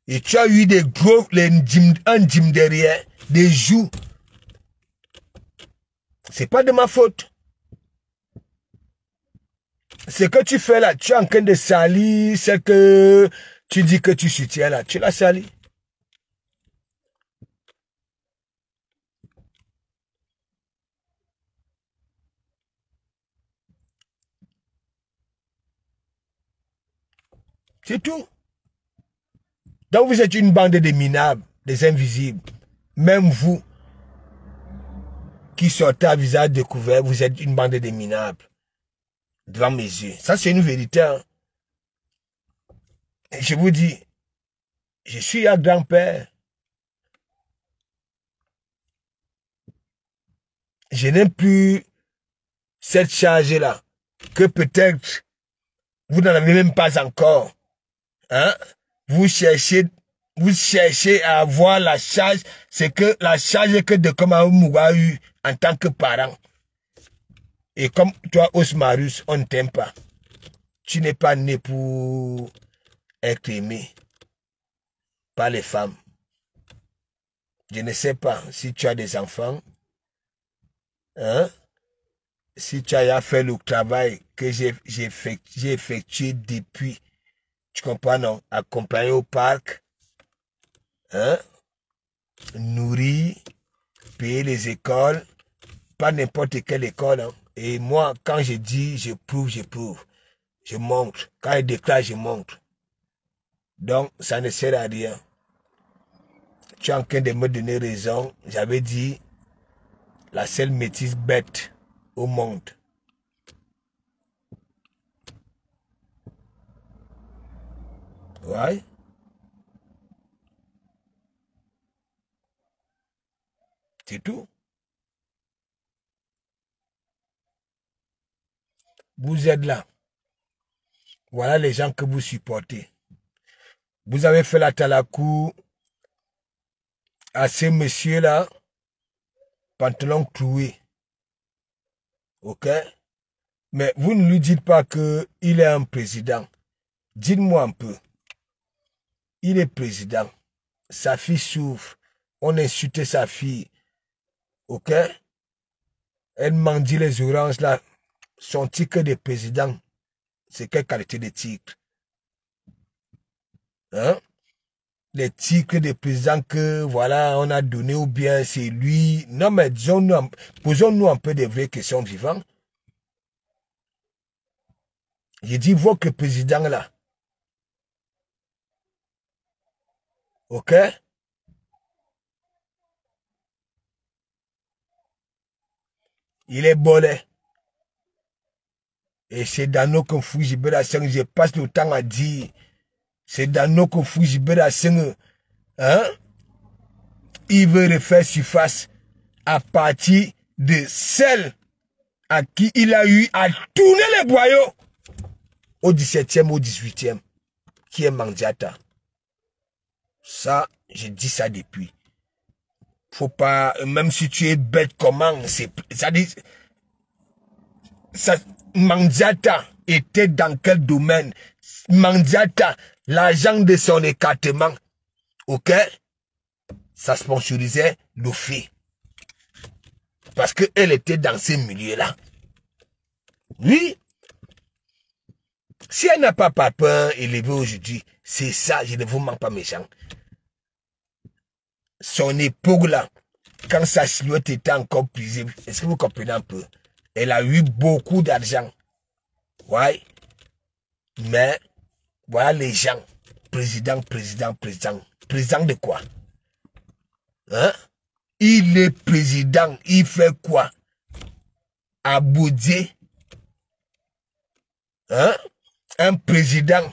Et tu as eu des gros, un dîme derrière, des joues. C'est pas de ma faute. Ce que tu fais là, tu es en train de salir ce que tu dis que tu soutiens là. Tu l'as sali. C'est tout. Donc vous êtes une bande de minables, des invisibles. Même vous, qui sortez à visage découvert, vous êtes une bande de minables. Devant mes yeux. Ça, c'est une vérité. Hein. Et je vous dis, je suis un grand-père. Je n'aime plus cette charge-là. Que peut-être, vous n'en avez même pas encore. Hein? Vous cherchez à avoir la charge, c'est que la charge que de Komamougou a eu en tant que parent. Et comme toi, Osmarius, on ne t'aime pas. tu n'es pas né pour être aimé par les femmes. Je ne sais pas si tu as des enfants, hein? Si tu as fait le travail que j'ai effectué depuis, tu comprends, non? Accompagner au parc, hein? Nourrir, payer les écoles, pas n'importe quelle école, hein? Et moi, quand je dis, je prouve, je montre. Quand je déclare, je montre. Donc, ça ne sert à rien. Tu es en train de me donner raison. J'avais dit, la seule métisse bête au monde. Ouais. C'est tout. Vous êtes là. Voilà les gens que vous supportez. Vous avez fait la talakou à ces messieurs-là, pantalon cloué. Ok? Mais vous ne lui dites pas qu'il est un président. Dites-moi un peu. Il est président. Sa fille souffre. On insulte sa fille. Ok? Elle mendie les oranges là. Son titre de président, c'est quelle qualité de titre? Hein? Les titres de président que, voilà, on a donné ou bien c'est lui. Non, mais posons-nous un peu des vraies questions vivantes. J'ai dit votre président là. Ok? Il est bolé. Et c'est dans nos conflits, je passe le temps à dire, c'est dans nos conflits, hein? Il veut refaire surface à partir de celle à qui il a eu à tourner les boyaux au 17e, au 18e, qui est Mandiata. Ça, je dis ça depuis. Faut pas, même si tu es bête comment, ça dit, ça, Mandiata était dans quel domaine? Mandiata, l'agent de son écartement, ok? Ça sponsorisait l'OFI. Parce qu'elle était dans ces milieux-là. Oui. Si elle n'a pas papa élevé aujourd'hui, c'est ça, je ne vous mens pas méchant. Son époque-là, quand sa silhouette était encore visible, est-ce que vous comprenez un peu? Elle a eu beaucoup d'argent. Ouais. Mais, voilà les gens. Président. Président de quoi? Hein? Il est président. Il fait quoi? À Boudier. Hein? Un président.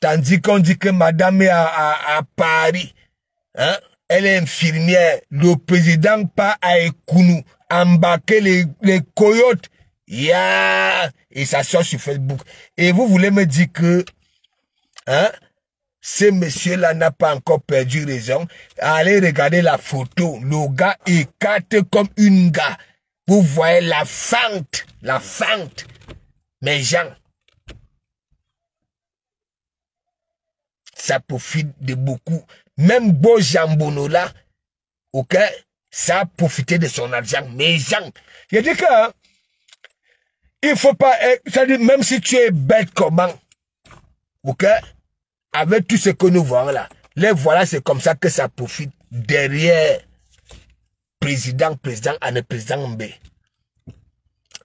Tandis qu'on dit que madame est à Paris. Hein? Elle est infirmière. Le président part à Ekounou. Embarquer les coyotes. Yeah! Et ça sort sur Facebook. Et vous voulez me dire que, hein, ce monsieur-là n'a pas encore perdu raison. Allez regarder la photo. Le gars écarte comme une gars. Vous voyez la fente. La fente. Mes gens. Ça profite de beaucoup. Même Beau Jambono là, ok, ça a profité de son argent. Mes gens. Je dis que, hein, il faut pas, c'est-à-dire, même si tu es bête comment, ok, avec tout ce que nous voyons là, les voilà, c'est comme ça que ça profite derrière président Anne président Mbé.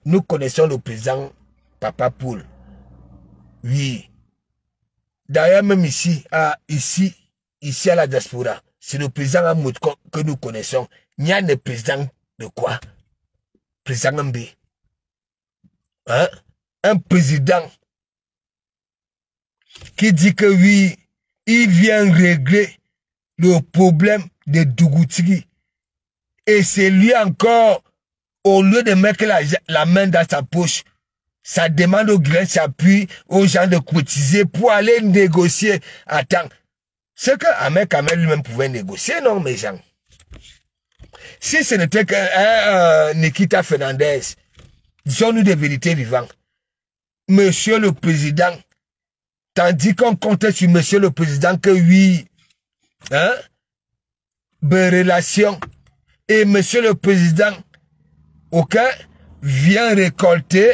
Nous connaissons le président Papa Poul. Oui. D'ailleurs, même ici à la diaspora, c'est le président Amoud que nous connaissons. Il y a le président de quoi? Président Mbé. Hein? Un président qui dit que oui, il vient régler le problème de Dougoutiri. Et c'est lui encore, au lieu de mettre la main dans sa poche, ça demande au grain s'appuie aux gens de cotiser pour aller négocier. Attends, c'est que Ahmed Kamel lui-même pouvait négocier, non, mes gens? Si ce n'était qu'un Nikita Fernandez, disons-nous des vérités vivantes. Monsieur le Président. Tandis qu'on comptait sur Monsieur le Président que oui, hein, de relations. Et Monsieur le Président, ok, vient récolter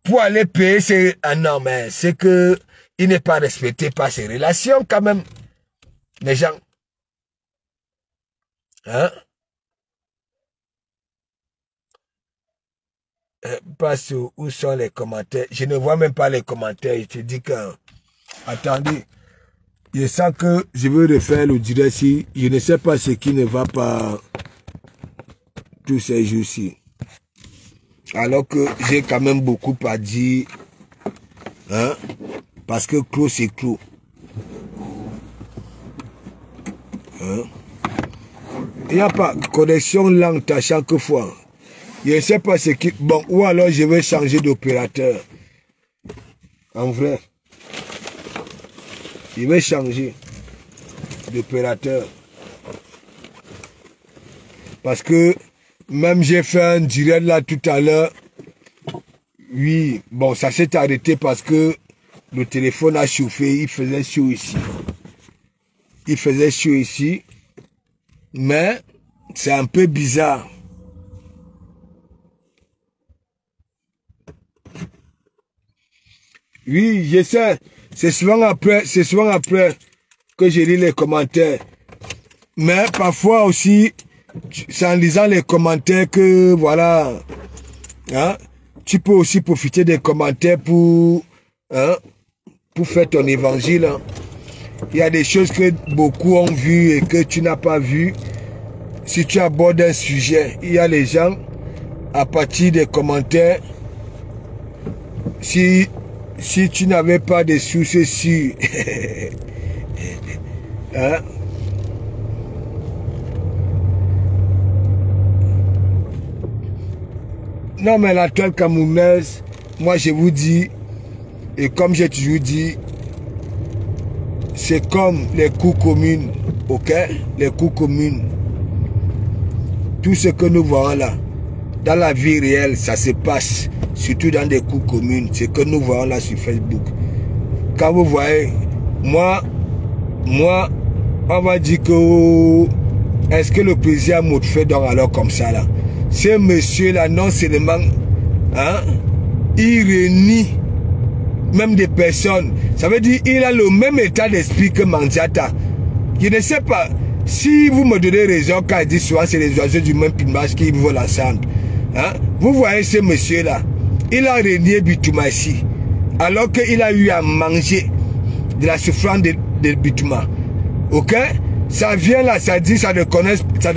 pour aller payer ses... Ah non, mais c'est que il n'est pas respecté par ses relations quand même. Les gens. Hein? Passe où sont les commentaires. Je ne vois même pas les commentaires. Je te dis que... Attendez. Je sens que je veux refaire le direct si je ne sais pas ce qui ne va pas tous ces jours-ci. Alors que j'ai quand même beaucoup à dire. Hein? Parce que clos c'est clos. Hein? Il n'y a pas de connexion langue à chaque fois. Je ne sais pas ce qui... Bon, ou alors je vais changer d'opérateur. En vrai. Je vais changer d'opérateur. Parce que même j'ai fait un direct là tout à l'heure. Oui, bon, ça s'est arrêté parce que le téléphone a chauffé. Il faisait chaud ici. Il faisait chaud ici. Mais c'est un peu bizarre. Oui, je sais. C'est souvent après que je lis les commentaires. Mais parfois aussi, c'est en lisant les commentaires que, voilà, hein, tu peux aussi profiter des commentaires pour, hein, pour faire ton évangile. Hein. Il y a des choses que beaucoup ont vues et que tu n'as pas vues. Si tu abordes un sujet, il y a les gens, à partir des commentaires, si tu n'avais pas de sources sûres, hein? Non, mais la toile camerounaise, moi je vous dis, et comme j'ai toujours dit, c'est comme les cours communes, ok? Les cours communes. Tout ce que nous voyons là, dans la vie réelle, ça se passe, surtout dans des cours communes, ce que nous voyons là sur Facebook. Quand vous voyez, moi, on va dire que, est-ce que le président m'a fait donc alors comme ça là? Ce monsieur-là, non seulement, hein, il renie même des personnes. Ça veut dire qu'il a le même état d'esprit que Mandiata. Je ne sais pas si vous me donnez raison quand il dit souvent c'est les oiseaux du même plumage qui volent ensemble. Hein? Vous voyez ce monsieur-là, il a renié Bitouma ici, alors qu'il a eu à manger de la souffrance de Bitouma. Ok? Ça vient là, ça dit ça ne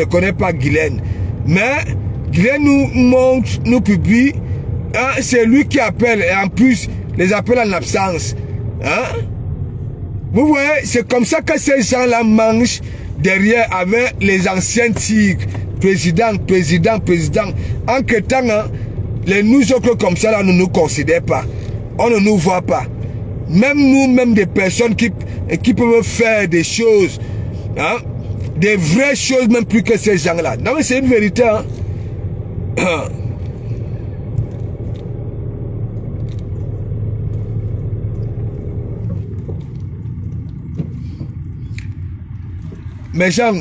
connaît pas Guylaine. Mais Guylaine nous montre, nous publie, hein, c'est lui qui appelle, et en plus, les appels en absence. Hein? Vous voyez, c'est comme ça que ces gens-là mangent derrière avec les anciens tigres. Président. En que temps, hein, les nous autres comme ça, là, ne nous considèrent pas. On ne nous voit pas. Même nous, même des personnes qui peuvent faire des choses, hein, des vraies choses, même plus que ces gens-là. Non, mais c'est une vérité. Hein. Mais gens,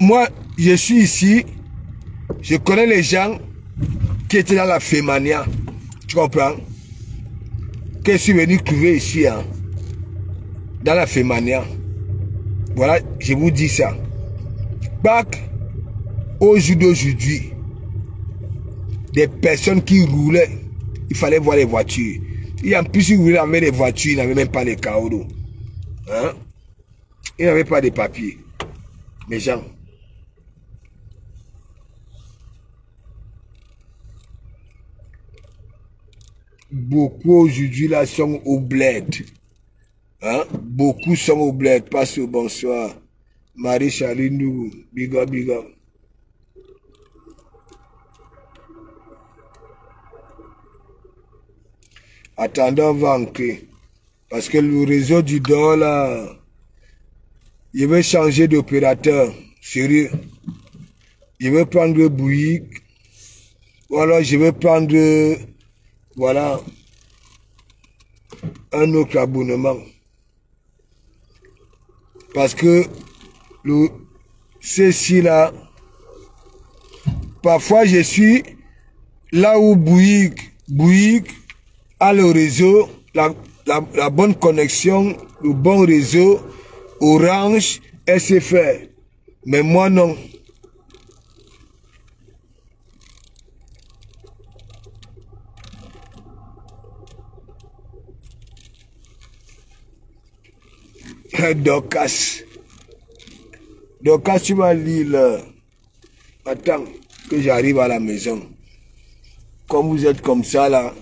moi, je suis ici, je connais les gens qui étaient dans la Fémania, tu comprends? Que je suis venu trouver ici, hein, dans la Fémania. Voilà, je vous dis ça. Bac, au jour d'aujourd'hui, des personnes qui roulaient, il fallait voir les voitures. Et en plus, ils roulaient avec les voitures, ils n'avaient même pas les carreaux. Hein? Ils n'avaient pas de papiers. Les gens. Beaucoup aujourd'hui là sont au bled. Hein? Beaucoup sont au bled. Passe au bonsoir. Marie Chalinou, big up, big up. Attendons, on va ancrer. Parce que le réseau du dehors là, je vais changer d'opérateur. Sérieux. Je vais prendre Bouygues. Ou alors je vais prendre, voilà, un autre abonnement. Parce que ceci là, parfois je suis là où Bouygues a le réseau, la bonne connexion, le bon réseau, Orange, SFR. Mais moi non. Dorcas, tu vas lire là. Attends que j'arrive à la maison. Comme vous êtes comme ça là,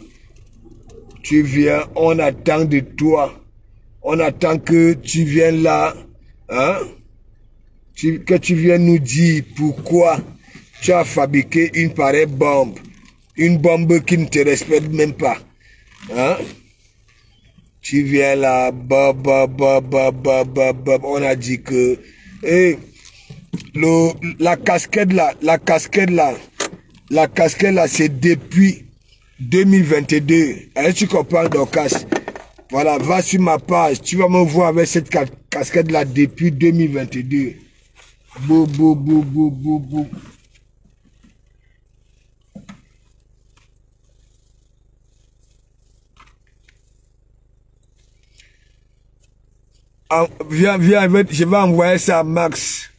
tu viens, on attend de toi. On attend que tu viennes là, hein? Que tu viennes nous dire pourquoi tu as fabriqué une pareille bombe. Une bombe qui ne te respecte même pas. Hein? Tu viens là, on a dit que la casquette là, c'est depuis 2022. Est-ce que tu comprends, Dorcas? Voilà, va sur ma page, tu vas me voir avec cette casquette là depuis 2022. Bou. Viens, je vais envoyer ça à Max.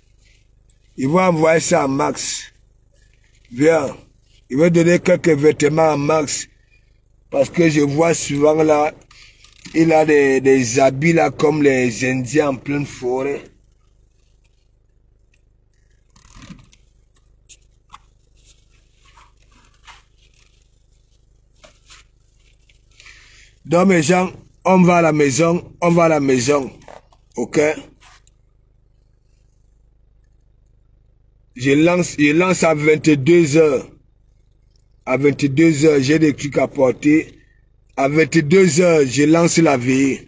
Il va envoyer ça à Max. Viens, il va donner quelques vêtements à Max. Parce que je vois souvent là, il a des habits là comme les Indiens en pleine forêt. Donc mes gens, on va à la maison. Ok? Je lance à 22h. À 22h, j'ai des trucs à porter. À 22h, je lance la veillée.